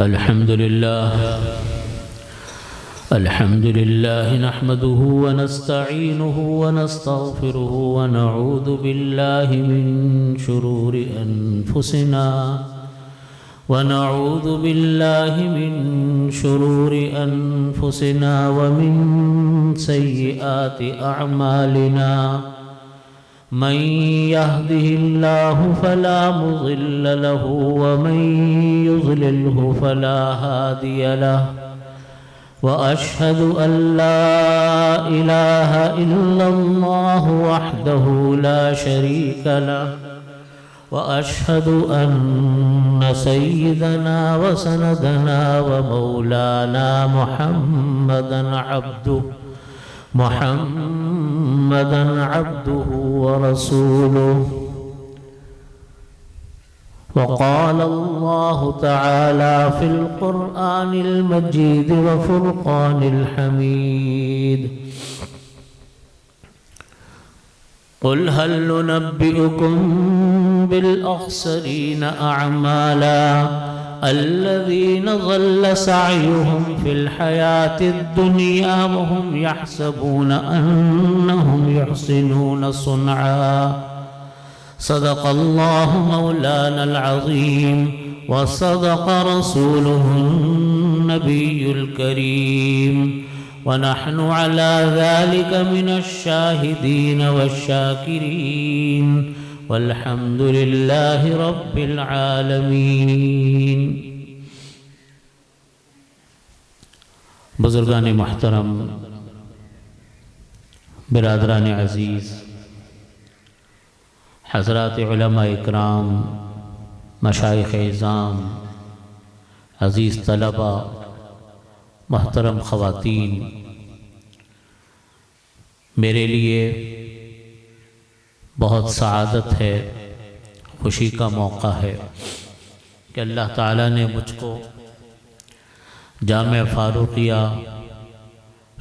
الحمد لله نحمده ونستعينه ونستغفره ونعوذ بالله من شرور أنفسنا ومن سيئات أعمالنا من يهده الله فلا مضل له ومن يضلله فلا هادي له وأشهد أن لا إله إلا الله وحده لا شريك له وأشهد أن سيدنا وسندنا ومولانا محمدا عبده ورسوله. وقال الله تعالى في القرآن المجيد وفرقان الحميد: قل هل ننبئكم بالأخسرين أعمالا الذين ضل سعيهم في الحياة الدنيا وهم يحسبون أنهم يحسنون صنعا. صدق الله مولانا العظيم وصدق رسوله النبي الكريم ونحن على ذلك من الشاهدين والشاكرين والحمد لله رب العالمين. بزرگان محترم، برادران عزیز، حضرات علماء اکرام، مشائخ اعظام، عزیز طلبہ، محترم خواتین، میرے لیے بہت سعادت ہے، خوشی کا موقع ہے کہ اللہ تعالیٰ نے مجھ کو جامعہ فاروقیہ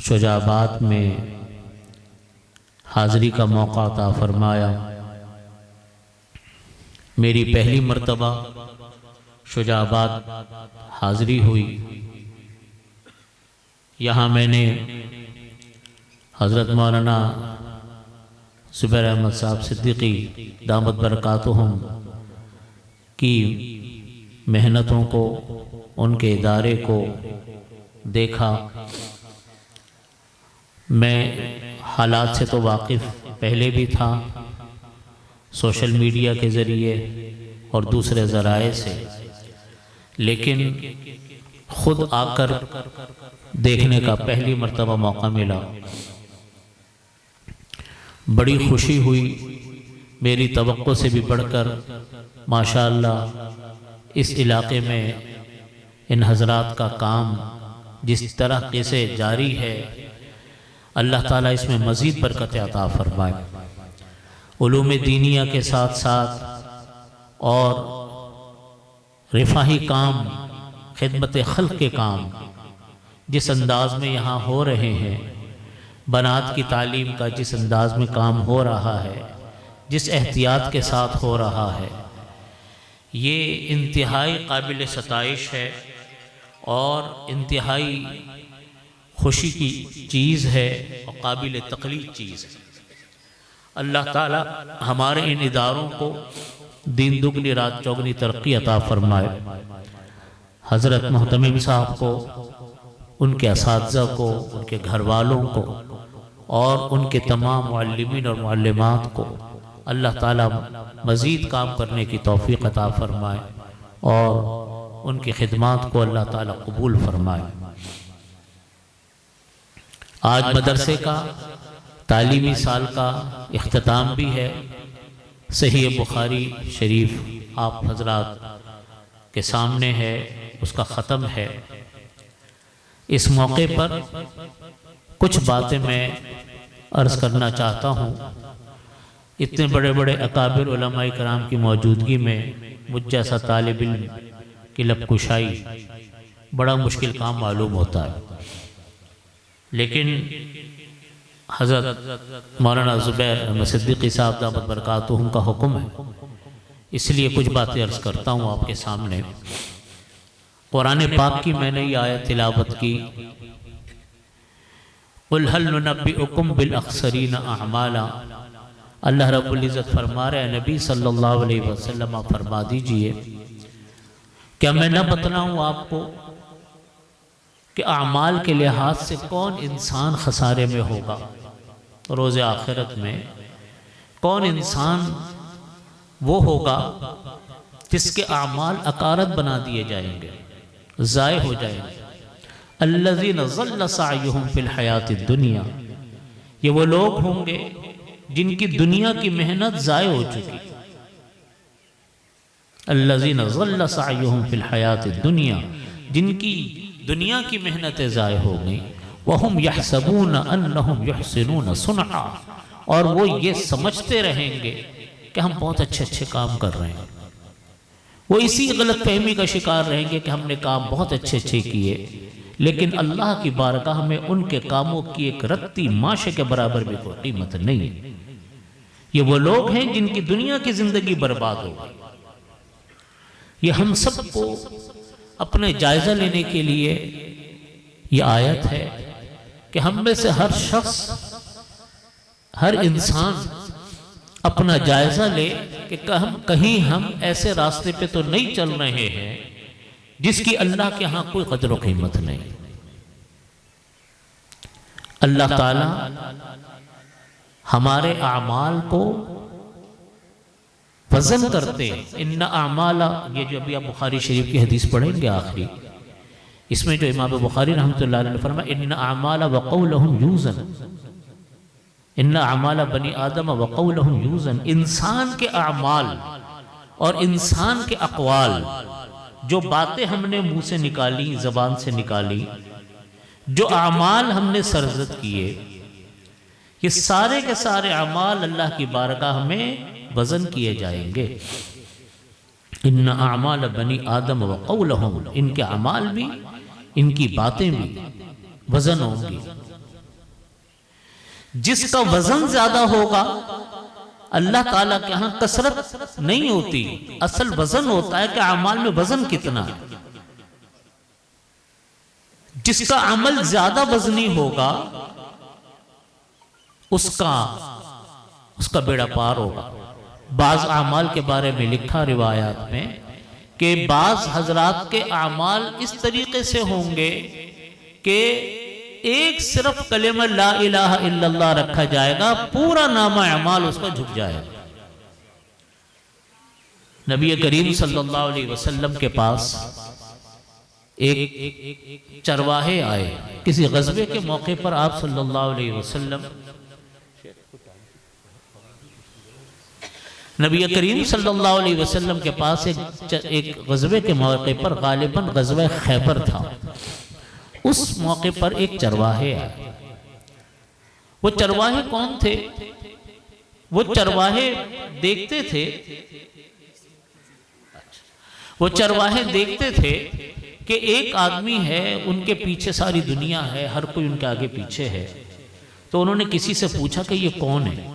شجاع آباد میں حاضری کا موقع عطا فرمایا. میری پہلی مرتبہ شجاع آباد حاضری ہوئی. یہاں میں نے حضرت مولانا زبیر احمد صاحب صدیقی دامت برکاتہم کی محنتوں کو، ان کے ادارے کو دیکھا. میں حالات سے تو واقف پہلے بھی تھا، سوشل میڈیا کے ذریعے اور دوسرے ذرائع سے، لیکن خود آ کر دیکھنے کا پہلی مرتبہ موقع ملا. بڑی خوشی ہوئی، میری توقع سے بھی بڑھ کر ماشاءاللہ اس علاقے میں ان حضرات کا کام جس طرح سے جاری ہے، اللہ تعالیٰ اس میں مزید برکت عطا فرمائے. علوم دینیہ کے ساتھ ساتھ اور رفاہی کام، خدمت خلق کے کام جس انداز میں یہاں ہو رہے ہیں، بنات کی تعلیم کا جس انداز میں کام ہو رہا ہے، جس احتیاط کے ساتھ ہو رہا ہے، یہ انتہائی قابل ستائش ہے اور انتہائی خوشی کی چیز ہے اور قابل تقلید چیز ہے. اللہ تعالی ہمارے ان اداروں کو دین دگنی رات چوگنی ترقی عطا فرمائے. حضرت محتمم صاحب کو، ان کے اساتذہ کو، ان کے گھر والوں کو اور ان کے تمام معلمین اور معلمات کو اللہ تعالیٰ مزید کام کرنے کی توفیق عطا فرمائے اور ان کی خدمات کو اللہ تعالیٰ قبول فرمائے. آج مدرسے کا تعلیمی سال کا اختتام بھی ہے. صحیح بخاری شریف آپ حضرات کے سامنے ہے، اس کا ختم ہے. اس موقع پر کچھ باتیں میں عرض کرنا چاہتا ہوں. اتنے بڑے بڑے اکابر علماء کرام کی موجودگی میں مجھ جیسا طالب علم کی لب کشائی بڑا مشکل کام معلوم ہوتا ہے، لیکن حضرت مولانا زبیر احمد صدیقی صاحب دامت برکاتہم کا حکم ہے، اس لیے کچھ باتیں عرض کرتا ہوں آپ کے سامنے. قرآن پاک کی میں نے یہ آیت تلاوت کی، قُلْ هَلْ نُنَبِّئُكُمْ بِالْأَخْسَرِينَ أَعْمَالًا۔ اللہ رب العزت فرما رہے ہیں نبی صلی اللہ علیہ وسلم آپ فرما دیجئے، کیا میں نہ بتلاؤں آپ کو کہ اعمال کے لحاظ سے کون انسان خسارے میں ہوگا روز آخرت میں؟ کون انسان وہ ہوگا جس کے اعمال اکارت بنا دیے جائیں گے، ضائع ہو جائیں گے؟ الذین ضل سعیہم فی الحیات الدنیا، یہ وہ لوگ ہوں گے جن کی دنیا کی محنت ضائع ہو چکی۔ الذین ضل سعیہم فی الحیات الدنیا، جن کی دنیا کی محنتیں ضائع ہو گئیں، وَهُمْ يَحْسَبُونَ أَنَّهُمْ يُحْسِنُونَ صُنْعًا، اور وہ یہ سمجھتے رہیں گے کہ ہم بہت اچھے کام کر رہے ہیں۔ وہ اسی غلط فہمی کا شکار رہیں گے کہ ہم نے کام بہت اچھے کیے، لیکن اللہ کی بارگاہ میں ان کے کاموں کی ایک رتی ماشے کے برابر بھی کوئی قیمت نہیں ہے۔ یہ وہ لوگ ہیں جن کی دنیا کی زندگی برباد ہو گئی۔ یہ ہم سب کو اپنے جائزہ لینے کے لیے یہ آیت ہے کہ ہم میں سے ہر شخص، ہر انسان اپنا جائزہ لے کہ کہیں ہم ایسے راستے پہ تو نہیں چل رہے ہیں جس کی اللہ کے ہاں کوئی قدر و قیمت نہیں۔ اللہ تعالیٰ ہمارے اعمال کو وزن کرتے ہیں۔ ان اعمال، یہ جو ابھی آپ بخاری شریف کی حدیث پڑھیں گے آخری، اس میں جو امام بخاری رحمۃ اللہ علیہ نے فرمایا ان اعمال وقولہم یوزن، ان اعمال بنی آدم وقولہم یوزن، انسان کے اعمال اور انسان کے اقوال، جو باتیں ہم نے منہ سے نکالی، زبان سے نکالی، جو اعمال ہم نے سرزد کیے، یہ سارے کے سارے اعمال اللہ کی بارگاہ میں وزن کیے جائیں گے۔ ان اعمال بنی آدم وقولہم، ان کے اعمال بھی، ان کی باتیں بھی وزن ہوں گی۔ جس کا وزن زیادہ ہوگا، اللہ تعالیٰ کے ہاں کثرت نہیں ہوتی، اصل وزن ہوتا ہے کہ اعمال میں وزن کتنا ہے۔ جس کا عمل زیادہ وزنی ہوگا اس کا بیڑا پار ہوگا۔ بعض اعمال کے بارے میں لکھا روایات میں کہ بعض حضرات کے اعمال اس طریقے سے ہوں گے کہ ایک صرف کلمہ لا الہ الا اللہ رکھا جائے گا، پورا نامہ اعمال اس کا جھک جائے گا۔ نبی کریم صلی اللہ علیہ وسلم کے پاس ایک چرواہے آئے، کسی غزوے کے موقع پر آپ صلی اللہ علیہ وسلم، نبی کریم صلی اللہ علیہ وسلم کے پاس ایک غزوے کے موقع پر، غالباً غزوہ خیبر تھا، اس موقع پر ایک چرواہے آئے۔ وہ چرواہے کون تھے؟ وہ چرواہے دیکھتے تھے کہ ایک آدمی ہے، ان کے پیچھے ساری دنیا ہے، ہر کوئی ان کے آگے پیچھے ہے۔ تو انہوں نے کسی سے پوچھا کہ یہ کون ہے؟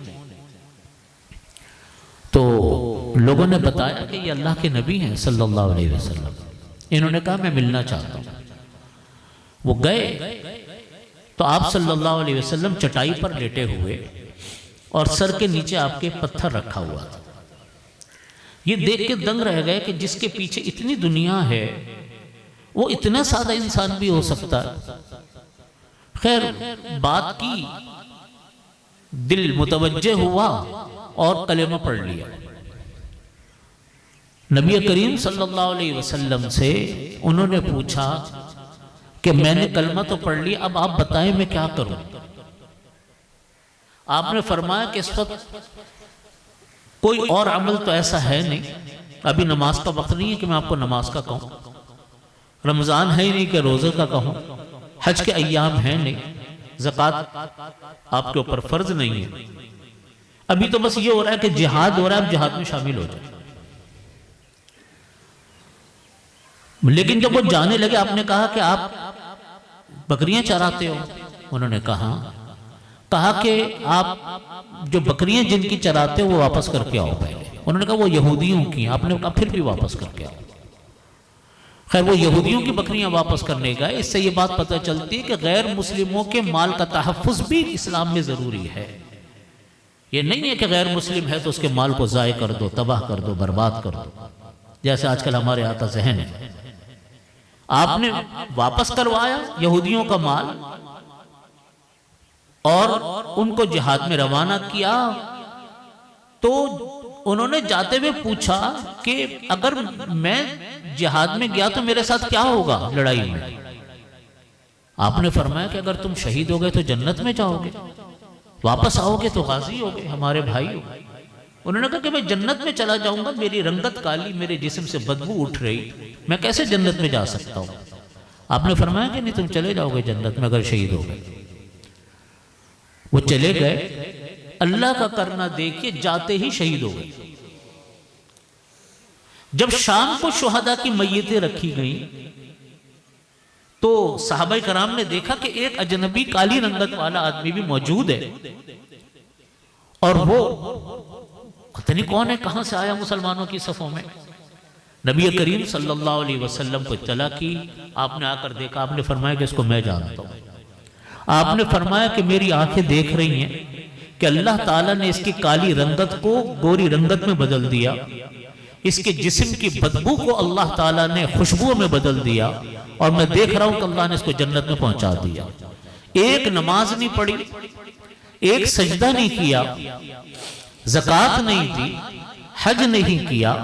تو لوگوں نے بتایا کہ یہ اللہ کے نبی ہیں صلی اللہ علیہ وسلم۔ انہوں نے کہا میں ملنا چاہتا ہوں۔ وہ گئے تو آپ صلی اللہ علیہ وسلم چٹائی پر لیٹے ہوئے اور سر کے نیچے آپ کے پتھر رکھا ہوا تھا۔ یہ دیکھ کے دنگ رہ گئے کہ جس کے پیچھے اتنی دنیا ہے وہ اتنا سادہ انسان بھی ہو سکتا ہے۔ خیر بات کی، دل متوجہ ہوا اور کلمہ پڑھ لیا۔ نبی کریم صلی اللہ علیہ وسلم سے انہوں نے پوچھا کہ میں نے کلمہ تو پڑھ لیا، اب آپ بتائیں میں کیا کروں؟ آپ نے فرمایا کہ اس وقت کوئی اور عمل تو ایسا ہے نہیں، ابھی نماز کا وقت نہیں ہے کہ میں آپ کو نماز کا کہوں، رمضان ہے ہی نہیں کہ روزے کا کہوں، حج کے ایام ہیں نہیں، زکوٰۃ آپ کے اوپر فرض نہیں ہے، ابھی تو بس یہ ہو رہا ہے کہ جہاد ہو رہا ہے، آپ جہاد میں شامل ہو جائیں۔ لیکن جب وہ جانے لگے آپ نے کہا کہ آپ بکریاں چراتے ہو؟ انہوں نے کہا کہ آپ جو بکریاں جن کی چراتے ہو وہ واپس کر کے آؤ پہلے۔ انہوں نے کہا وہ یہودیوں کی، آپ نے کہا پھر بھی واپس کر کے آؤ۔ خیر وہ یہودیوں کی بکریاں واپس کرنے گئے. اس سے یہ بات پتہ چلتی ہے کہ غیر مسلموں کے مال کا تحفظ بھی اسلام میں ضروری ہے. یہ نہیں ہے کہ غیر مسلم ہے تو اس کے مال کو ضائع کر دو، تباہ کر دو، برباد کر دو، جیسے آج کل ہمارے آتا ذہن ہے. آپ نے واپس کروایا یہودیوں کا مال اور ان کو جہاد میں روانہ کیا. تو انہوں نے جاتے ہوئے پوچھا کہ اگر میں جہاد میں گیا تو میرے ساتھ کیا ہوگا لڑائی میں؟ آپ نے فرمایا کہ اگر تم شہید ہو گئے تو جنت میں جاؤ گے، واپس آؤ گے تو غازی ہو گے، ہمارے بھائی ہو گئے. انہوں نے کہا کہ میں جنت میں چلا جاؤں گا، میری رنگت کالی، میرے جسم سے بدبو اٹھ رہی، میں کیسے جنت میں جا سکتا ہوں؟ آپ نے فرمایا کہ نہیں، تم چلے جاؤ گے جنت میں اگر شہید ہو گئے. وہ چلے گئے، اللہ کا کرنا دیکھیے جاتے ہی شہید ہو گئے. جب شام کو شہداء کی میتیں رکھی گئیں تو صحابہ کرام نے دیکھا کہ ایک اجنبی کالی رنگت والا آدمی بھی موجود ہے، اور وہ پتہ نہیں کون ہے، کہاں سے آیا مسلمانوں کی صفوں میں. نبی کریم صلی اللہ علیہ وسلم کو اطلاع کی. آپ نے آ کر دیکھا، آپ نے فرمایا کہ اس کو میں جانتا ہوں. آپ نے فرمایا کہ میری آنکھیں دیکھ رہی ہیں کہ اللہ تعالیٰ نے اس کی کالی رنگت کو گوری رنگت میں بدل دیا، اس کے جسم کی بدبو کو اللہ تعالیٰ نے خوشبو میں بدل دیا، اور میں دیکھ رہا ہوں کہ اللہ نے اس کو جنت میں پہنچا دیا. ایک نماز نہیں پڑھی، ایک سجدہ نہیں کیا، زکوٰۃ نہیں دی، حج نہیں کیا،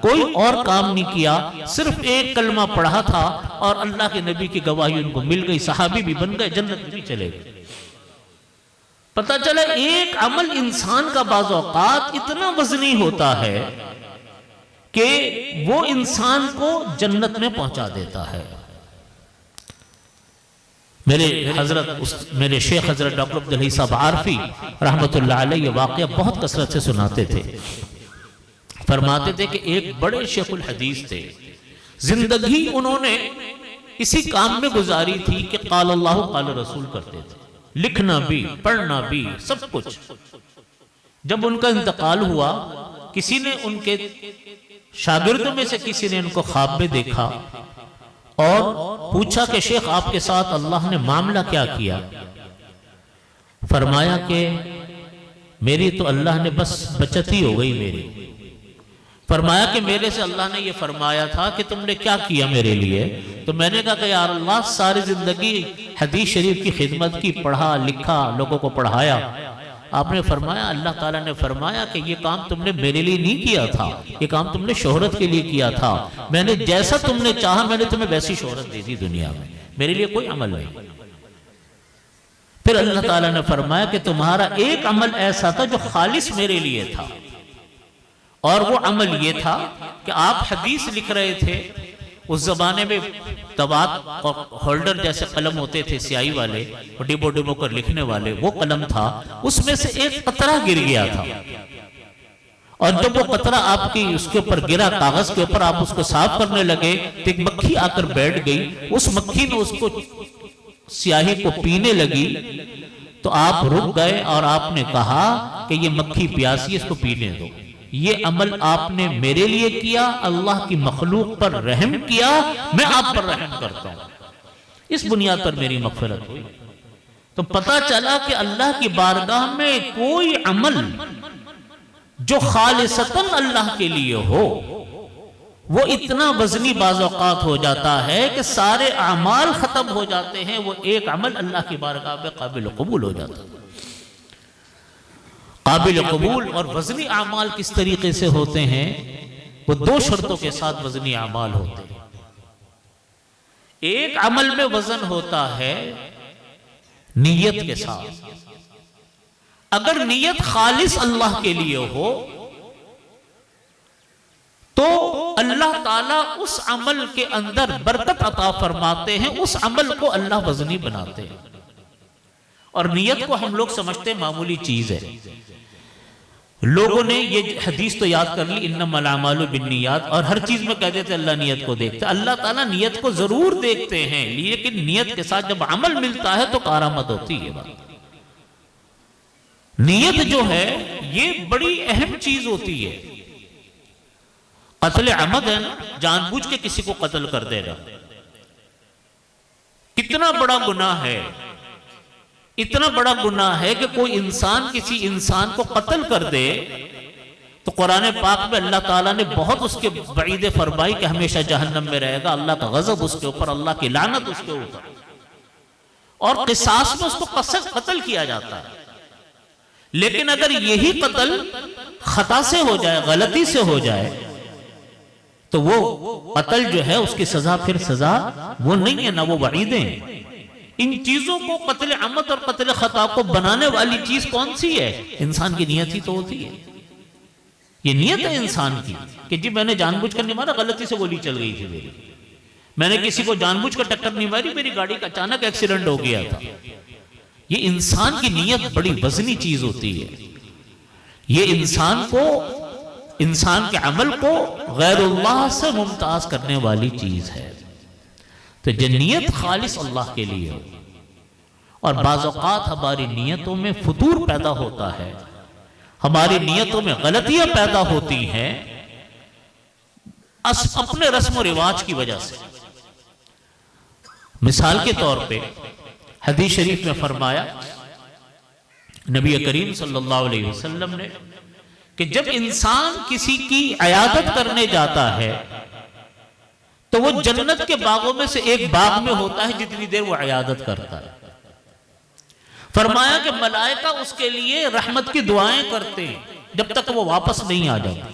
کوئی اور کام نہیں کیا، صرف ایک کلمہ پڑھا تھا اور اللہ کے نبی کی گواہی ان کو مل گئی، صحابی بھی بن گئے، جنت میں بھی چلے گئے. پتہ چلا ایک عمل انسان کا بعض اوقات اتنا وزنی ہوتا ہے کہ وہ انسان کو جنت میں پہنچا دیتا ہے. میرے شیخ حضرت ڈاکٹر عبدالحی صاحب عارفی رحمت اللہ علیہ یہ واقعہ بہت کثرت سے سناتے تھے. فرماتے تھے کہ ایک بڑے شیخ الحدیث تھے، زندگی انہوں نے اسی کام میں گزاری تھی کہ قال اللہ قال رسول کرتے تھے، لکھنا بھی، پڑھنا بھی، سب کچھ. جب ان کا انتقال ہوا، کسی نے ان کے شاگردوں میں سے کسی نے ان کو خواب میں دیکھا اور پوچھا کہ شیخ آپ کے ساتھ اللہ نے معاملہ کیا کیا؟ فرمایا کہ میری تو اللہ نے بس بچت ہی ہو گئی میری. فرمایا کہ میرے سے اللہ نے یہ فرمایا تھا کہ تم نے کیا کیا میرے لیے؟ تو میں نے کہا کہ یا اللہ ساری زندگی حدیث شریف کی خدمت کی، پڑھا لکھا، لوگوں کو پڑھایا. آپ نے فرمایا، اللہ تعالیٰ نے فرمایا کہ یہ کام تم نے میرے لیے نہیں کیا تھا، یہ کام تم نے شہرت کے لیے کیا تھا. میں نے جیسا تم نے چاہا میں نے تمہیں ویسی شہرت دے دی دنیا میں، میرے لیے کوئی عمل نہیں. پھر اللہ تعالیٰ نے فرمایا کہ تمہارا ایک عمل ایسا تھا جو خالص میرے لیے تھا، اور وہ عمل یہ تھا کہ آپ حدیث لکھ رہے تھے. اس زمانے میں طباعت ہولڈر جیسے قلم ہوتے تھے سیاہی والے، ڈبو ڈبو کر لکھنے والے، وہ قلم تھا. اس میں سے ایک قطرہ گر گیا تھا، اور جب وہ قطرہ آپ کی اس کے اوپر گرا، کاغذ کے اوپر، آپ اس کو صاف کرنے لگے تو ایک مکھی آ کر بیٹھ گئی. اس مکھی نے اس کو سیاہی کو پینے لگی تو آپ رک گئے اور آپ نے کہا کہ یہ مکھی پیاسی، اس کو پینے دو. یہ عمل آپ نے میرے لیے کیا، اللہ کی مخلوق پر رحم کیا، میں آپ پر رحم کرتا ہوں، اس بنیاد پر میری مغفرت ہوئی. تو پتہ چلا کہ اللہ کی بارگاہ میں کوئی عمل جو خالصتاً اللہ کے لیے ہو وہ اتنا وزنی بعض اوقات ہو جاتا ہے کہ سارے اعمال ختم ہو جاتے ہیں، وہ ایک عمل اللہ کی بارگاہ میں قابل قبول ہو جاتا ہے. قابل قبول اور وزنی اعمال کس طریقے سے ہوتے ہیں؟ وہ دو شرطوں کے ساتھ وزنی اعمال ہوتے ہیں. ایک عمل میں وزن ہوتا ہے نیت کے ساتھ. اگر نیت خالص اللہ کے لیے ہو تو اللہ تعالیٰ اس عمل کے اندر برکت عطا فرماتے ہیں، اس عمل کو اللہ وزنی بناتے ہیں. اور نیت کو ہم لوگ سمجھتے ہیں معمولی چیز ہے. لوگوں نے یہ حدیث تو یاد کر لی، انما الاعمال بالنیات، اور ہر چیز میں کہہ دیتے اللہ نیت کو دیکھتے. اللہ تعالیٰ نیت کو ضرور دیکھتے ہیں، لیکن نیت کے ساتھ جب عمل ملتا ہے تو کارآمد ہوتی ہے. بات نیت جو ہے یہ بڑی اہم چیز ہوتی ہے. قتل عمد ہے نا، جان بوجھ کے کسی کو قتل کر دے گا، کتنا بڑا گناہ ہے، اتنا بڑا گناہ ہے کہ کوئی انسان کسی انسان کو قتل کر دے تو قرآن پاک میں اللہ تعالیٰ نے بہت اس کے وعید فرمائی کہ ہمیشہ جہنم میں رہے گا، اللہ کا غضب اس کے اوپر، اللہ کی لعنت اس کے اوپر، اور قصاص میں اس کو قتل کیا جاتا ہے۔ لیکن اگر یہی قتل خطا سے ہو جائے، غلطی سے ہو جائے، تو وہ قتل جو ہے اس کی سزا پھر سزا وہ نہیں ہے، نہ وہ وعیدیں ہیں۔ ان چیزوں کو قتل عمد اور قتل خطا کو بنانے والی چیز کون سی ہے؟ انسان کی نیت ہی تو ہوتی ہے۔ یہ نیت ہے انسان کی کہ جی میں نے جان بوجھ کر نہیں مارا، غلطی سے گولی چل گئی تھی میری، میں نے کسی کو جان بوجھ کر ٹکر نہیں ماری، میری گاڑی کا اچانک ایکسیڈنٹ ہو گیا تھا۔ یہ انسان کی نیت بڑی وزنی چیز ہوتی ہے، یہ انسان کو، انسان کے عمل کو غیر اللہ سے ممتاز کرنے والی چیز ہے۔ تو جو نیت خالص اللہ کے لیے ہو، اور بعض اوقات ہماری نیتوں میں فتور پیدا ہوتا ہے، ہماری نیتوں میں غلطیاں پیدا ہوتی ہیں اپنے رسم و رواج کی وجہ سے۔ مثال کے طور پہ حدیث شریف میں فرمایا نبی کریم صلی اللہ علیہ وسلم نے کہ جب انسان کسی کی عیادت کرنے جاتا ہے تو وہ جنت کے باغوں میں سے ایک باغ میں ہوتا ہے جتنی دیر وہ عیادت کرتا ہے۔ فرمایا کہ ملائکہ اس کے لیے رحمت کی دعائیں کرتے ہیں جب تک وہ واپس نہیں آ جاتا۔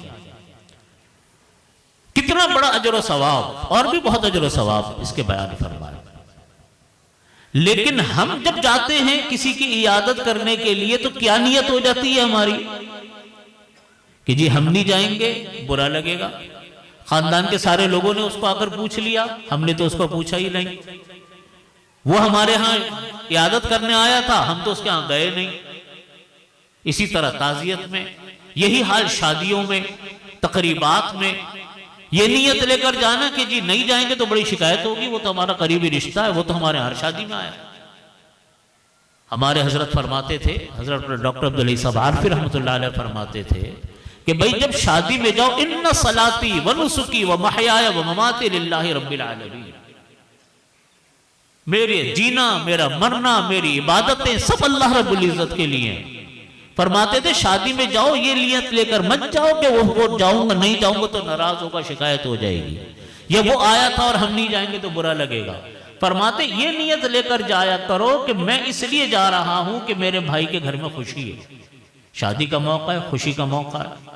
کتنا بڑا اجر و ثواب، اور بھی بہت اجر و ثواب اس کے بیان فرمایا۔ لیکن ہم جب جاتے ہیں کسی کی عیادت کرنے کے لیے تو کیا نیت ہو جاتی ہے ہماری کہ جی ہم نہیں جائیں گے، برا لگے گا، خاندان کے سارے لوگوں نے اس کو آ کر پوچھ لیا، ہم نے تو اس کو پوچھا ہی نہیں، وہ ہمارے ہاں عیادت کرنے آیا تھا، ہم تو اس کے ہاں گئے نہیں۔ اسی طرح تعزیت میں، یہی حال شادیوں میں، تقریبات میں، یہ نیت لے کر جانا کہ جی نہیں جائیں گے تو بڑی شکایت ہوگی، وہ تو ہمارا قریبی رشتہ ہے، وہ تو ہمارے ہر شادی میں آیا۔ ہمارے حضرت فرماتے تھے، حضرت ڈاکٹر عبدالعزیز صاحب عارفی رحمۃ اللہ علیہ فرماتے تھے کہ بھئی جب شادی میں جاؤ، ان صلاتی و نسکی و محیایا و مماتی للہ رب العالمین، میرے جینا، میرا مرنا، میری عبادتیں سب اللہ رب العزت کے لیے ہیں۔ فرماتے تھے شادی میں جاؤ یہ نیت لے کر مت جاؤ کہ وہ جاؤں گا، نہیں جاؤں گا تو ناراض ہوگا، شکایت ہو جائے گی، یا وہ آیا تھا اور ہم نہیں جائیں گے تو برا لگے گا۔ فرماتے یہ نیت لے کر جایا کرو کہ میں اس لیے جا رہا ہوں کہ میرے بھائی کے گھر میں خوشی ہے، شادی کا موقع ہے، خوشی کا موقع ہے،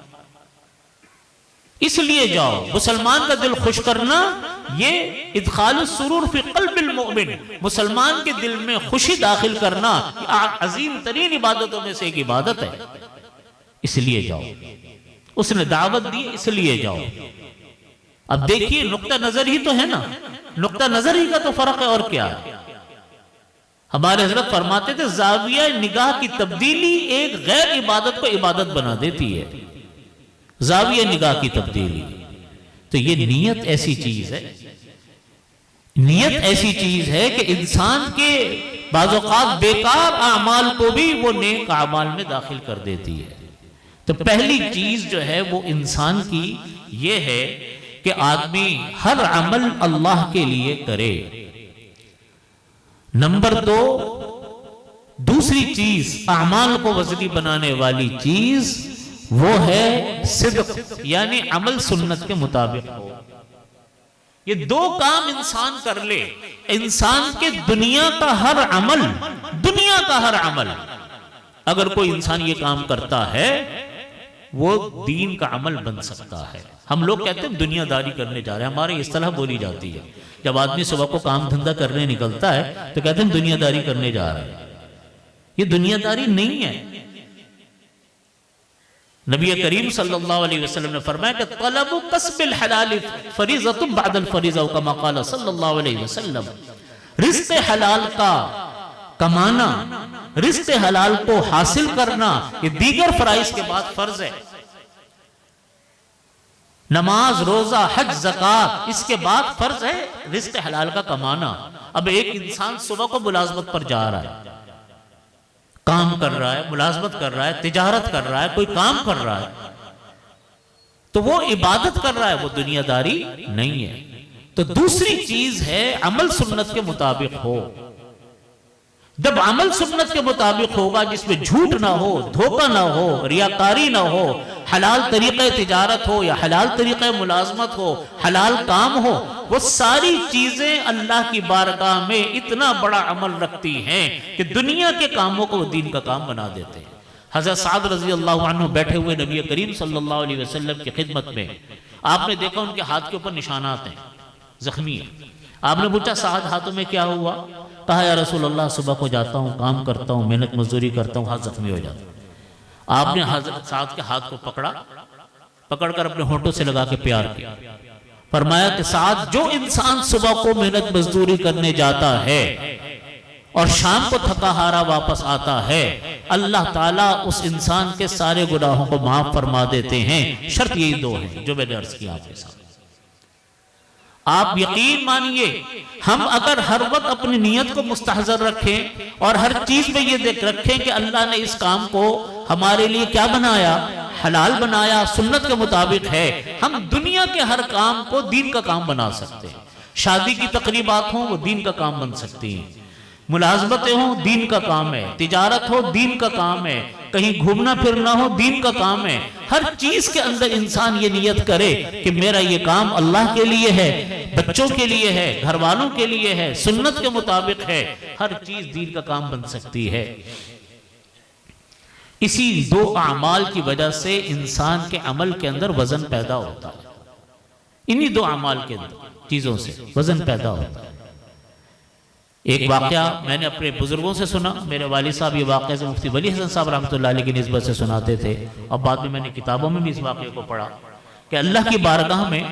اس لیے جاؤ۔ مسلمان کا دل خوش کرنا یہ ادخال السرور فی قلب المؤمن، مسلمان کے دل میں خوشی داخل کرنا عظیم ترین عبادتوں میں سے ایک عبادت ہے، اس لیے جاؤ۔ اس نے دعوت دی، اس لیے جاؤ۔ اب دیکھیے نقطہ نظر ہی تو ہے نا، نقطہ نظر ہی کا تو فرق ہے، اور کیا ہے۔ ہمارے حضرت فرماتے تھے زاویہ نگاہ کی تبدیلی ایک غیر عبادت کو عبادت بنا دیتی ہے، زاویہ نگاہ کی تبدیلی۔ تو یہ نیت ایسی چیز ہے، نیت ایسی چیز ہے کہ انسان کے بعض اوقات بیکار اعمال کو بھی وہ نیک اعمال میں داخل کر دیتی ہے۔ تو پہلی چیز جو ہے وہ انسان کی یہ ہے کہ آدمی ہر عمل اللہ کے لیے کرے۔ نمبر دو، دوسری چیز اعمال کو وزنی بنانے والی چیز وہ ہے صدق، یعنی عمل سنت کے مطابق ہو۔ یہ دو کام انسان کر لے، انسان کے دنیا کا ہر عمل، دنیا کا ہر عمل اگر کوئی انسان یہ کام کرتا ہے وہ دین کا عمل بن سکتا ہے۔ ہم لوگ کہتے ہیں دنیا داری کرنے جا رہے ہیں، ہمارے اصطلاح بولی جاتی ہے جب آدمی صبح کو کام دھندہ کرنے نکلتا ہے تو کہتے ہیں دنیا داری کرنے جا رہے ہیں۔ یہ دنیا داری نہیں ہے۔ نبی کریم صلی اللہ علیہ وسلم نے فرمایا کہ طلب کسب الحلال فریضۃ بعد الفریضہ، کما قال صلی اللہ علیہ وسلم، رزق حلال کا کمانا، رزق حلال کو حاصل کرنا یہ دیگر فرائض کے بعد فرض ہے۔ نماز، روزہ، حج، زکوٰۃ، اس کے بعد فرض ہے رزق حلال کا کمانا۔ اب ایک انسان صبح کو ملازمت پر جا رہا ہے، کام کر رہا ہے، ملازمت کر رہا ہے، تجارت کر رہا ہے، کوئی کام کر رہا ہے، تو وہ عبادت کر رہا ہے، وہ دنیا داری نہیں ہے۔ تو دوسری چیز ہے عمل سنت کے مطابق ہو۔ جب عمل سنت کے مطابق ہوگا، جس میں جھوٹ نہ ہو، دھوکہ نہ ہو، ریاکاری نہ ہو، حلال طریقہ تجارت ہو یا حلال طریقہ ملازمت ہو، حلال کام ہو، وہ ساری چیزیں اللہ کی بارگاہ میں اتنا بڑا عمل رکھتی ہیں کہ دنیا کے کاموں کو وہ دین کا کام بنا دیتے ہیں۔ حضرت سعد رضی اللہ عنہ بیٹھے ہوئے نبی کریم صلی اللہ علیہ وسلم کی خدمت میں، آپ نے دیکھا ان کے ہاتھ کے اوپر نشانات ہیں، زخمی ہیں۔ آپ نے پوچھا سعد ہاتھوں میں کیا ہوا؟ کہا یا رسول اللہ صبح کو جاتا ہوں، کام کرتا ہوں، محنت مزدوری کرتا ہوں، ہاتھ زخمی ہو جاتا ہوں۔ آپ نے حضرت سعد کے ہاتھ کو پکڑ کر اپنے ہونٹوں سے لگا کے پیار کیا، فرمایا کہ سعد، جو انسان صبح کو محنت مزدوری کرنے جاتا ہے اور شام کو تھکا ہارا واپس آتا ہے، اللہ تعالیٰ اس انسان کے سارے گناہوں کو معاف فرما دیتے ہیں۔ شرط یہی دو ہیں جو میں نے عرض کیا آپ کے ساتھ۔ آپ یقین مانیے، ہم اگر ہر وقت اپنی نیت کو مستحضر رکھیں اور ہر چیز میں یہ دیکھ رکھیں کہ اللہ نے اس کام کو ہمارے لیے کیا بنایا، حلال بنایا، سنت کے مطابق ہے، ہم دنیا کے ہر کام کو دین کا کام بنا سکتے ہیں۔ شادی کی تقریبات ہوں، وہ دین کا کام بن سکتی ہیں، ملازمتیں ہوں، دین کا کام ہے، تجارت ہو، دین کا کام ہے، کہیں گھومنا پھرنا ہو، دین کا کام ہے۔ ہر چیز کے اندر انسان یہ نیت کرے کہ میرا یہ کام اللہ کے لیے ہے، بچوں کے لیے ہے، گھر والوں کے لیے ہے، سنت کے مطابق ہے، ہر چیز دین کا کام بن سکتی ہے۔ اسی دو اعمال کی وجہ سے انسان کے عمل کے اندر وزن پیدا ہوتا ہے، انہی دو اعمال کے اندر چیزوں سے وزن پیدا ہوتا ہے۔ ایک واقعہ میں نے اپنے بزرگوں سے سنا، میرے والد صاحب یہ واقعہ سے مفتی ولی حسن صاحب رحمۃ اللہ علیہ کی نسبت سے سناتے تھے، اور بعد میں نے کتابوں میں بھی اس واقعے کو پڑھا کہ اللہ کی بارگاہ میں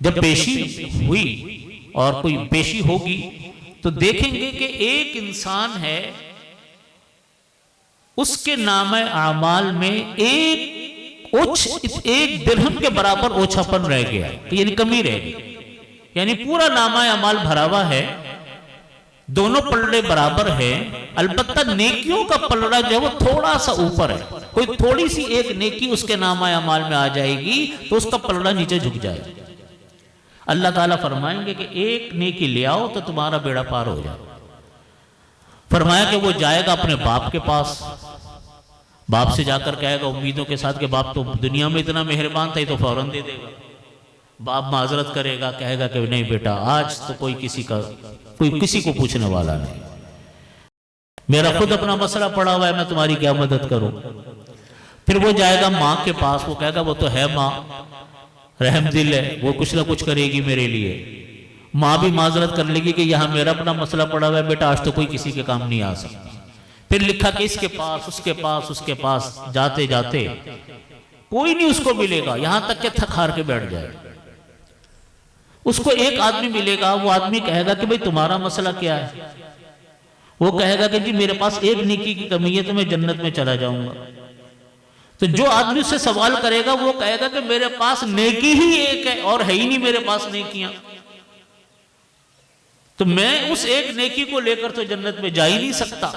جب پیشی ہوئی اور کوئی پیشی ہوگی تو دیکھیں گے کہ ایک انسان ہے، اس کے نامہ اعمال میں ایک درہم کے برابر اوچھا پن رہ گیا، یعنی کمی رہ گئی، یعنی پورا نامہ اعمال بھرا ہوا ہے، دونوں پلڑے برابر ہیں، البتہ نیکیوں کا پلڑا جو ہے وہ تھوڑا سا اوپر ہے، کوئی تھوڑی سی ایک نیکی اس کے نامہ اعمال میں آ جائے گی تو اس کا پلڑا نیچے جھک جائے گا۔ اللہ تعالیٰ فرمائیں گے کہ ایک نیکی لے آؤ تو تمہارا بیڑا پار ہو جائے۔ فرمایا کہ وہ جائے گا اپنے باپ کے پاس، باپ سے جا کر کہے گا امیدوں کے ساتھ کہ باپ تو دنیا میں اتنا مہربان تھا، یہ تو فوراً دے دے گا۔ باپ معذرت کرے گا، کہے گا کہ نہیں بیٹا، آج تو کوئی کسی کو پوچھنے والا نہیں، میرا خود اپنا مسئلہ پڑا ہوا ہے، میں تمہاری کیا مدد کروں۔ پھر وہ جائے گا ماں کے پاس، وہ کہے گا وہ تو ہے ماں، رحم دل ہے، وہ کچھ نہ کچھ کرے گی میرے لیے۔ ماں بھی معذرت کر لے گی کہ یہاں میرا اپنا مسئلہ پڑا ہوا ہے بیٹا، آج تو کوئی کسی کے کام نہیں آ سکتا۔ پھر لکھا کہ اس کے پاس، اس کے پاس، اس کے پاس جاتے جاتے کوئی نہیں اس کو ملے گا، یہاں تک کہ تھک ہار کے بیٹھ جائے۔ اس کو ایک آدمی ملے گا، وہ آدمی کہے گا کہ بھئی تمہارا مسئلہ کیا ہے؟ وہ کہے گا کہ جی میرے پاس ایک نیکی کی کمی ہے تو میں جنت میں چلا جاؤں گا۔ تو جو آدمی اس سے سوال کرے گا وہ کہے گا کہ میرے پاس نیکی ہی ایک ہے اور ہے ہی نہیں میرے پاس نیکیاں، تو میں اس ایک نیکی کو لے کر تو جنت میں جا ہی نہیں سکتا،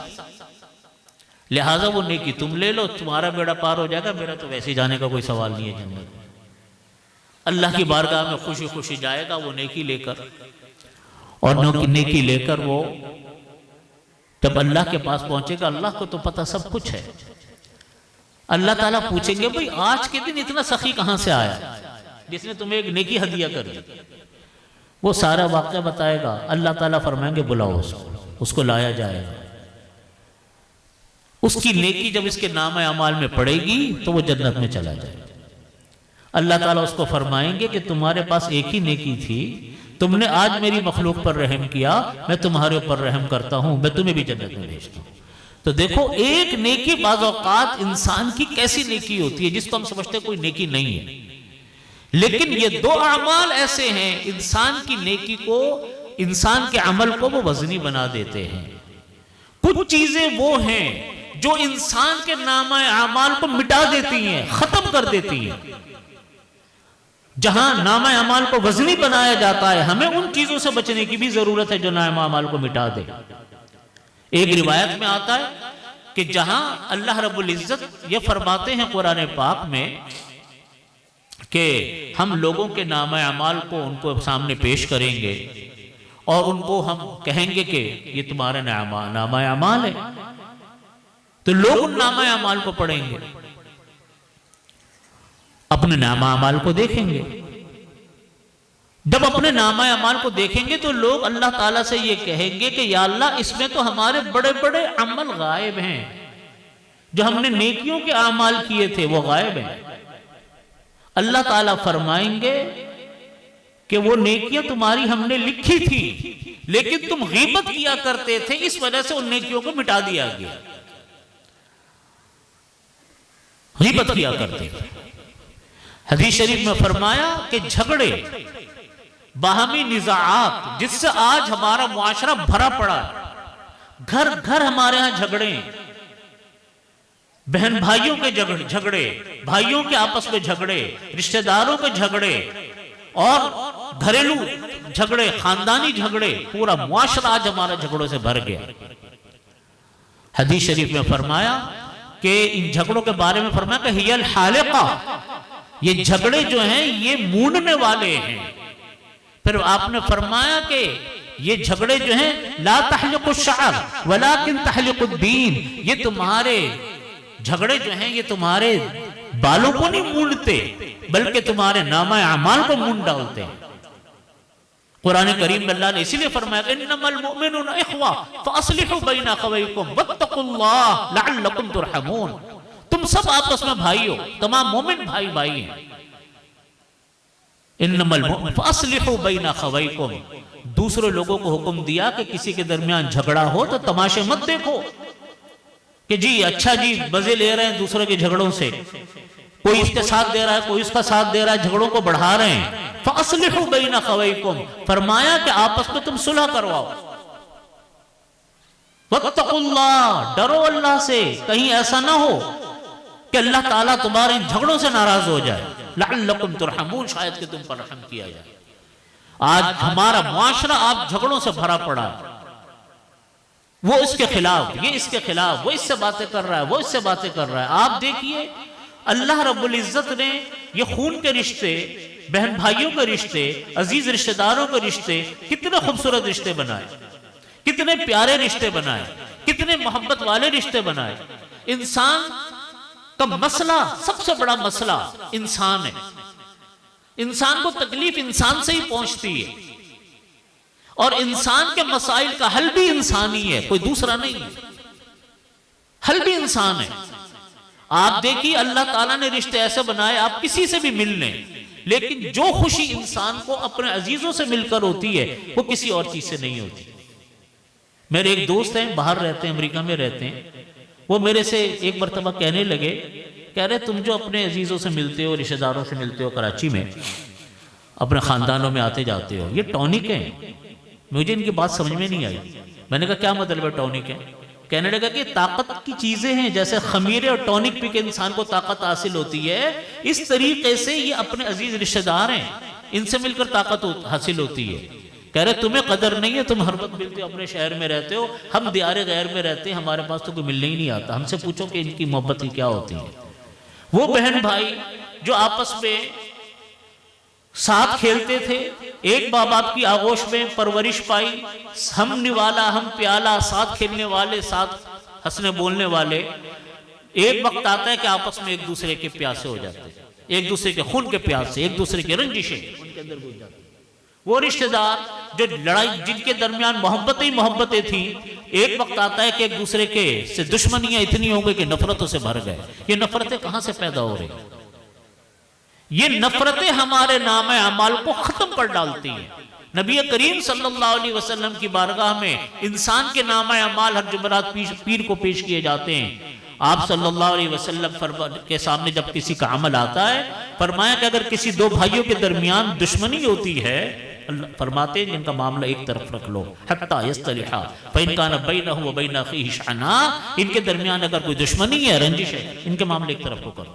لہٰذا وہ نیکی تم لے لو، تمہارا بیڑا پار ہو جائے گا، میرا تو ویسے جانے کا کوئی سوال نہیں ہے جنت میں۔ اللہ کی بارگاہ میں خوشی خوشی جائے گا وہ نیکی لے کر، اور نیکی لے کر وہ جب اللہ کے پاس پہنچے گا، اللہ کو تو پتہ سب کچھ ہے، اللہ تعالیٰ پوچھیں گے بھئی آج کے دن اتنا سخی کہاں سے آیا جس نے تمہیں ایک نیکی ہدیہ کر دی؟ وہ سارا واقعہ بتائے گا، اللہ تعالیٰ فرمائیں گے بلاؤ اس کو لایا جائے گا، اس کی نیکی جب اس کے نامہ اعمال میں پڑے گی تو وہ جنت میں چلا جائے گا۔ اللہ تعالیٰ اس کو فرمائیں گے کہ تمہارے پاس ایک ہی نیکی تھی، تم نے آج میری مخلوق پر رحم کیا، میں تمہارے اوپر رحم کرتا ہوں، میں تمہیں بھی جنت میں بھیجتا ہوں۔ تو دیکھو ایک نیکی بعض اوقات انسان کی کیسی نیکی ہوتی ہے جس کو ہم سمجھتے کوئی نیکی نہیں ہے، لیکن یہ دو اعمال ایسے ہیں انسان کی نیکی کو، انسان کے عمل کو وہ وزنی بنا دیتے ہیں۔ کچھ چیزیں وہ ہیں جو انسان کے نامہ اعمال کو مٹا دیتی ہیں، ختم کر دیتی ہیں۔ جہاں نامہ اعمال کو وزنی بنایا جاتا ہے ہمیں ان چیزوں سے بچنے کی بھی ضرورت ہے جو نامہ اعمال کو مٹا دے۔ ایک روایت میں آتا ہے کہ جہاں اللہ رب العزت یہ فرماتے ہیں قرآن پاک میں کہ ہم لوگوں کے نام اعمال کو ان کو سامنے پیش کریں گے اور ان کو ہم کہیں گے کہ یہ تمہارا نام اعمال ہے، تو لوگ ان نام اعمال کو پڑھیں گے، اپنے نام اعمال کو دیکھیں گے۔ جب اپنے نام اعمال کو دیکھیں گے تو لوگ اللہ تعالیٰ سے یہ کہیں گے کہ یا اللہ اس میں تو ہمارے بڑے بڑے عمل غائب ہیں، جو ہم نے نیکیوں کے اعمال کیے تھے وہ غائب ہیں۔ اللہ تعالیٰ فرمائیں گے کہ وہ نیکیاں تمہاری ہم نے لکھی تھی لیکن تم غیبت کیا کرتے تھے، اس وجہ سے ان نیکیوں کو مٹا دیا گیا۔ غیبت کیا کرتے تھے۔ حدیث شریف میں فرمایا کہ جھگڑے، باہمی نزاعات، جس سے آج ہمارا معاشرہ بھرا پڑا، گھر گھر ہمارے ہاں جھگڑے، بہن بھائیوں کے جھگڑے، بھائیوں کے آپس میں جھگڑے، رشتہ داروں کے جھگڑے اور گھریلو جھگڑے، خاندانی جھگڑے، پورا معاشرہ آج ہمارا جھگڑوں سے بھر گیا۔ حدیث شریف میں فرمایا کہ ان جھگڑوں کے بارے میں فرمایا کہ ہی الحالقہ، یہ جھگڑے جو ہیں یہ مونڈنے والے ہیں۔ پھر آپ نے فرمایا کہ یہ جھگڑے جو ہیں لا تحلق الشعر ولكن تحلق الدین، یہ تمہارے جھگڑے جو ہیں یہ تمہارے بالوں کو نہیں مونڈتے بلکہ تمہارے نام اعمال کو مونڈ ڈالتے ہیں۔ قرآن کریم میں اللہ نے اسی لیے فرمایا انما المؤمنون اخوہ فاصلحوا بین اخویکم واتقوا اللہ لعلکم ترحمون، تم سب آپس میں بھائی ہو، تمام مومن بھائی بھائی ہیں۔ انما المؤمنون فاصلحوا بین اخویکم، دوسرے لوگوں کو حکم دیا کہ کسی کے درمیان جھگڑا ہو تو تماشے مت دیکھو کہ جی اچھا جی مزے لے رہے ہیں دوسرے کے جھگڑوں سے، کوئی اس کے ساتھ دے رہا ہے کوئی اس کا ساتھ دے رہا ہے، جھگڑوں کو بڑھا رہے ہیں۔ فَأَصْلِحُوا بَيْنَ أَخَوَيْكُمْ، فرمایا کہ آپس میں تم صلح کرواؤ۔ وَاتَّقُوا اللَّهَ، ڈرو اللہ سے، کہیں ایسا نہ ہو کہ اللہ تعالیٰ تمہارے ان جھگڑوں سے ناراض ہو جائے، لَعَلَّكُمْ تُرْحَمُونَ، شاید کہ تم پر رحم کیا جائے۔ آج ہمارا معاشرہ آپ جھگڑوں سے بھرا پڑا ہے، وہ اس کے خلاف، یہ اس کے خلاف، وہ اس سے باتیں کر رہا ہے، وہ اس سے باتیں کر رہا ہے۔ آپ دیکھیے اللہ رب العزت نے یہ خون کے رشتے، بہن بھائیوں کے رشتے، عزیز رشتہ داروں کے رشتے، کتنے خوبصورت رشتے بنائے، کتنے پیارے رشتے بنائے، کتنے محبت والے رشتے بنائے۔ انسان کا مسئلہ، سب سے بڑا مسئلہ انسان ہے، انسان کو تکلیف انسان سے ہی پہنچتی ہے، اور انسان کے مسائل کا حل بھی انسانی ہے، کوئی دوسرا نہیں ہے، حل بھی انسان ہے۔ آپ دیکھیے اللہ تعالیٰ نے رشتے ایسے بنائے، آپ کسی سے بھی مل لیں، لیکن جو خوشی انسان کو اپنے عزیزوں سے مل کر ہوتی ہے وہ کسی اور چیز سے نہیں ہوتی۔ میرے ایک دوست ہیں، باہر رہتے ہیں، امریکہ میں رہتے ہیں، وہ میرے سے ایک مرتبہ کہنے لگے، کہہ رہے تم جو اپنے عزیزوں سے ملتے ہو، رشتہ داروں سے ملتے ہو کراچی میں، اپنے خاندانوں میں آتے جاتے ہو، یہ ٹونک ہیں۔ مجھے ان کی بات سمجھ میں نہیں آئی۔ میں نے کہا کیا مطلب ہے ٹونک ہے؟ کہنے لگا کہ طاقت کی چیزیں ہیں، جیسے خمیرے اور ٹونک پی کے انسان کو طاقت حاصل ہوتی ہے، اس طریقے سے یہ اپنے عزیز رشتہ دار ہیں، ان سے مل کر طاقت حاصل ہوتی ہے۔ کہہ رہے تمہیں قدر نہیں ہے، تم ہر وقت ملتے ہو، اپنے شہر میں رہتے ہو، ہم دیار غیر میں رہتے ہیں، ہمارے پاس تو کوئی ملنے ہی نہیں آتا، ہم سے پوچھو کہ ان کی محبت کی کیا ہوتی ہے۔ وہ بہن بھائی جو آپس میں ساتھ کھیلتے تھے، ایک ماں باپ کی آغوش میں پرورش پائی، ہم نوالا ہم پیالہ، ساتھ کھیلنے والے، ساتھ ہنسنے بولنے والے، ایک وقت آتا ہے کہ آپس میں ایک دوسرے کے پیاسے ہو جاتے ہیں، ایک دوسرے کے خون کے پیاسے، ایک دوسرے کے رنجشیں ان کے اندر گھس جاتی ہیں۔ وہ رشتہ دار جو لڑائی، جن کے درمیان محبتیں تھیں، ایک وقت آتا ہے کہ ایک دوسرے کے سے دشمنیاں اتنی ہو گئی کہ نفرتوں سے بھر گئے۔ یہ نفرتیں کہاں سے پیدا ہو رہی ہیں؟ یہ نفرتیں ہمارے نام اعمال کو ختم کر ڈالتی ہیں۔ نبی کریم صلی اللہ علیہ وسلم کی بارگاہ میں انسان کے نام اعمال ہر جمعرات پیر کو پیش کیے جاتے ہیں۔ آپ صلی اللہ علیہ وسلم کے سامنے جب کسی کا عمل آتا ہے، فرمایا کہ اگر کسی دو بھائیوں کے درمیان دشمنی ہوتی ہے، فرماتے ہیں جن کا معاملہ ایک طرف رکھ لو، حتی یصطلحا فإن کان بینہ وبین اخیہ شحناء، ان کے درمیان اگر کوئی دشمنی ہے، رنجش ہے، ان کے معاملے ایک طرف کو کرو،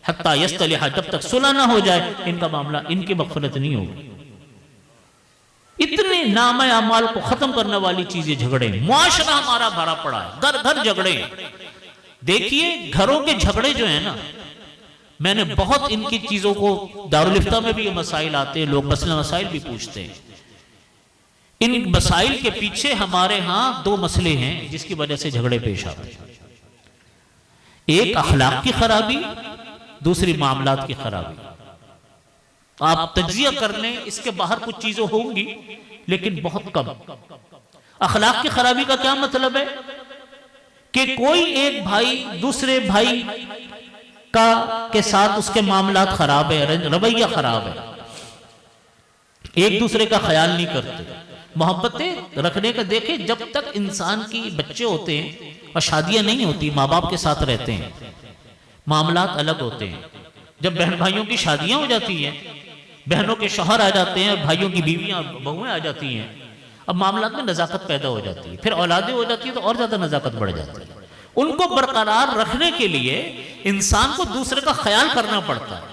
حتی یصطلحا، جب تک صلح نہ ہو جائے ان کا معاملہ، ان کی مغفرت نہیں ہوگی۔ اتنے نام اعمال کو ختم کرنے والی چیزیں جھگڑے، معاشرہ ہمارا بھرا پڑا ہے، گھر گھر جھگڑے۔ دیکھیے گھروں کے جھگڑے جو ہیں نا، میں نے بہت ان کی چیزوں کو دارالفتہ میں بھی یہ مسائل آتے ہیں، لوگ مسائل بھی پوچھتے ہیں۔ ان مسائل کے پیچھے ہمارے ہاں دو مسئلے ہیں جس کی وجہ سے جھگڑے پیش آتے ہیں، ایک اخلاق کی خرابی، دوسری معاملات کی خرابی۔ آپ تجزیہ کر لیں، اس کے باہر کچھ چیزیں ہوں گی لیکن بہت کم۔ اخلاق کی خرابی کا کیا مطلب ہے کہ کوئی ایک بھائی دوسرے بھائی کے ساتھ اس کے معاملات خراب ہے، رویہ خراب ہے، ایک دوسرے کا خیال نہیں کرتے، محبتیں رکھنے کا۔ دیکھیں جب تک انسان کی بچے ہوتے ہیں اور شادیاں نہیں ہوتی، ماں باپ کے ساتھ رہتے ہیں، معاملات الگ ہوتے ہیں۔ جب بہن بھائیوں کی شادیاں ہو جاتی ہیں، بہنوں کے شوہر آ جاتے ہیں اور بھائیوں کی بیویاں بہویں آ جاتی ہیں، اب معاملات میں نزاکت پیدا ہو جاتی ہے، پھر اولادیں ہو جاتی ہیں تو اور زیادہ نزاکت بڑھ جاتی ہے۔ ان کو برقرار رکھنے کے لیے انسان کو دوسرے کا خیال کرنا پڑتا ہے،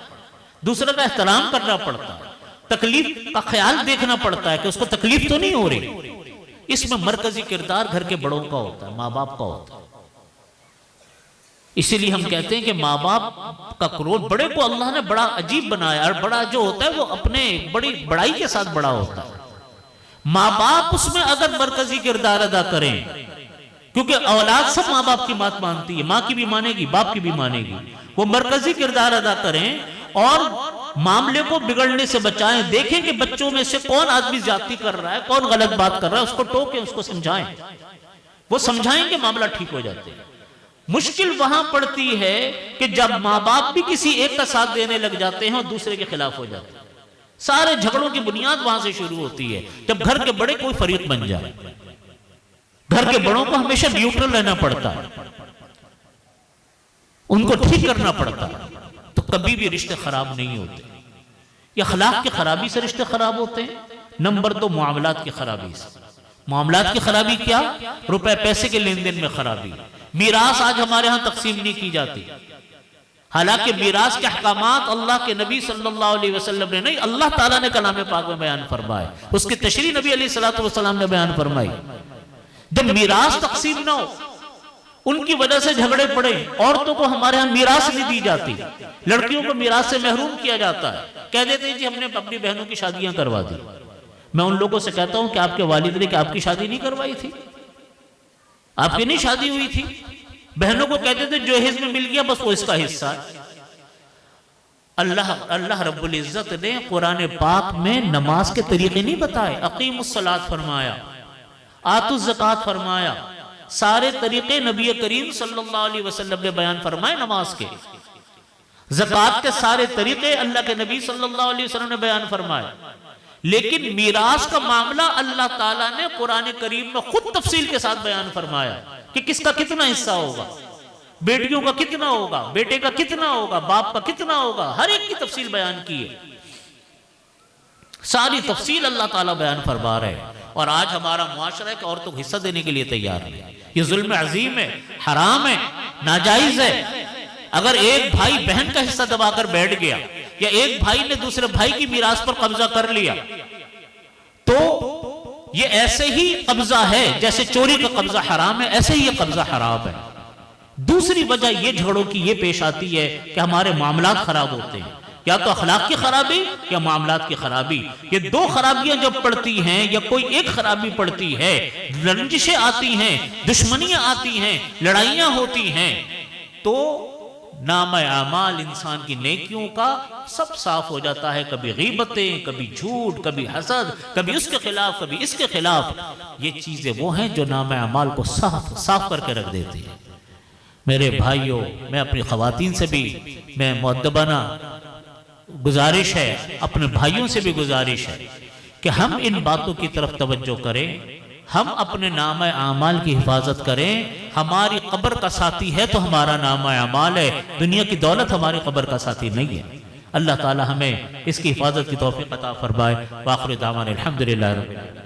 دوسرے کا احترام کرنا پڑتا ہے، تکلیف کا خیال دیکھنا پڑتا ہے کہ اس کو تکلیف تو نہیں ہو رہی۔ اس میں مرکزی کردار گھر کے بڑوں کا ہوتا ہے، ماں باپ کا ہوتا ہے۔ اسی لیے ہم کہتے ہیں کہ ماں باپ کا رول، بڑے کو اللہ نے بڑا عجیب بنایا، اور بڑا جو ہوتا ہے وہ اپنے بڑی بڑائی کے ساتھ بڑا ہوتا ہے۔ ماں باپ اس میں اگر مرکزی کردار ادا کریں، کیونکہ اولاد سب ماں باپ کی بات مانتی ہے، ماں کی بھی مانے گی، باپ کی بھی مانے گی، وہ مرکزی کردار ادا کریں اور معاملے کو بگڑنے سے بچائیں۔ دیکھیں کہ بچوں میں سے کون آدمی زیادتی کر رہا ہے، کون غلط بات کر رہا ہے، اس کو ٹوکیں، اس کو سمجھائیں، وہ سمجھائیں کہ معاملہ ٹھیک ہو جاتے ہیں۔ مشکل وہاں پڑتی ہے کہ جب ماں باپ بھی کسی ایک کا ساتھ دینے لگ جاتے ہیں اور دوسرے کے خلاف ہو جاتے ہیں۔ سارے جھگڑوں کی بنیاد وہاں سے شروع ہوتی ہے، جب گھر کے بڑے کوئی فریق بن جائے۔ گھر کے بڑوں کو ہمیشہ نیوٹرل رہنا پڑتا ہے، ان کو ٹھیک کرنا پڑتا ہے، تو کبھی بھی رشتے خراب نہیں ہوتے۔ یہ اخلاق کی خرابی سے رشتے خراب ہوتے ہیں۔ نمبر دو، معاملات کی خرابی سے۔ معاملات کی خرابی کیا؟ روپے پیسے کے لین دین میں خرابی۔ میراث آج ہمارے ہاں تقسیم نہیں کی جاتی، حالانکہ میراث کے احکامات اللہ کے نبی صلی اللہ علیہ وسلم نے نہیں، اللہ تعالیٰ نے کلام پاک میں بیان فرمائے، اس کی تشریح نبی علیہ السلام نے بیان فرمائی۔ جب میراث تقسیم نہ ہو، ان کی وجہ سے جھگڑے پڑے، عورتوں کو ہمارے ہاں میراث نہیں دی جاتی، لڑکیوں کو میراث سے محروم کیا جاتا ہے، کہہ دیتے ہیں جی ہم نے اپنی بہنوں کی شادیاں کروا دی۔ میں ان لوگوں سے کہتا ہوں کہ آپ کے والد نے کہ آپ کی شادی نہیں کروائی تھی، آپ کی نہیں شادی ہوئی تھی؟ بہنوں کو کہتے تھے جو حصہ میں مل گیا بس وہ اس کا حصہ ہے۔ اللہ رب العزت نے قرآن پاک میں نماز کے طریقے نہیں بتائے، اقیم الصلاۃ فرمایا، آتوا الزکوٰۃ فرمایا، سارے طریقے نبی کریم صلی اللہ علیہ وسلم نے بیان فرمائے نماز کے۔ زکوٰۃ کے سارے طریقے اللہ کے نبی صلی اللہ علیہ وسلم نے بیان فرمائے، لیکن میراث کا معاملہ اللہ تعالیٰ نے قرآن کریم میں خود تفصیل کے ساتھ بیان فرمایا کہ کس کا کتنا حصہ ہوگا، بیٹیوں کا کتنا ہوگا، بیٹے کا کتنا ہوگا، باپ کا کتنا ہوگا، ہر ایک کی تفصیل بیان کی ہے، ساری تفصیل اللہ تعالیٰ بیان فرما رہے ہیں۔ اور آج ہمارا معاشرہ ہے کہ عورتوں کو حصہ دینے کے لیے تیار نہیں۔ یہ ظلم عظیم ہے، حرام ہے، ناجائز ہے۔ اگر ایک بھائی بہن کا حصہ دبا کر بیٹھ گیا، یا ایک بھائی نے دوسرے بھائی کی میراث پر قبضہ کر لیا، تو یہ ایسے ہی قبضہ ہے جیسے چوری کا قبضہ حرام ہے، ایسے ہی یہ قبضہ حرام ہے۔ دوسری وجہ یہ جھگڑوں کی یہ پیش آتی ہے کہ ہمارے معاملات خراب ہوتے ہیں، یا تو اخلاق کی خرابی یا معاملات کی خرابی۔ یہ دو خرابیاں جب پڑتی ہیں یا کوئی ایک خرابی پڑتی ہے، رنجشیں آتی ہیں، دشمنیاں آتی ہیں، لڑائیاں ہوتی ہیں، تو نام اعمال انسان کی نیکیوں کا سب صاف ہو جاتا ہے۔ کبھی غیبتیں، کبھی جھوٹ، کبھی حسد، کبھی اس کے خلاف، کبھی اس کے خلاف۔ یہ چیزیں وہ ہیں جو نام اعمال کو صاف کر کے رکھ دیتی ہیں۔ میرے بھائیوں، میں اپنی خواتین سے بھی میں مؤدبانہ گزارش ہے، اپنے بھائیوں سے بھی گزارش ہے کہ ہم ان باتوں کی طرف توجہ کریں، ہم اپنے نام اعمال کی حفاظت کریں۔ ہماری قبر کا ساتھی ہے تو ہمارا نام اعمال ہے، دنیا کی دولت ہماری قبر کا ساتھی نہیں ہے۔ اللہ تعالی ہمیں اس کی حفاظت کی توفیق عطا فرمائے۔ وآخر دعوانا الحمدللہ رب العالمین۔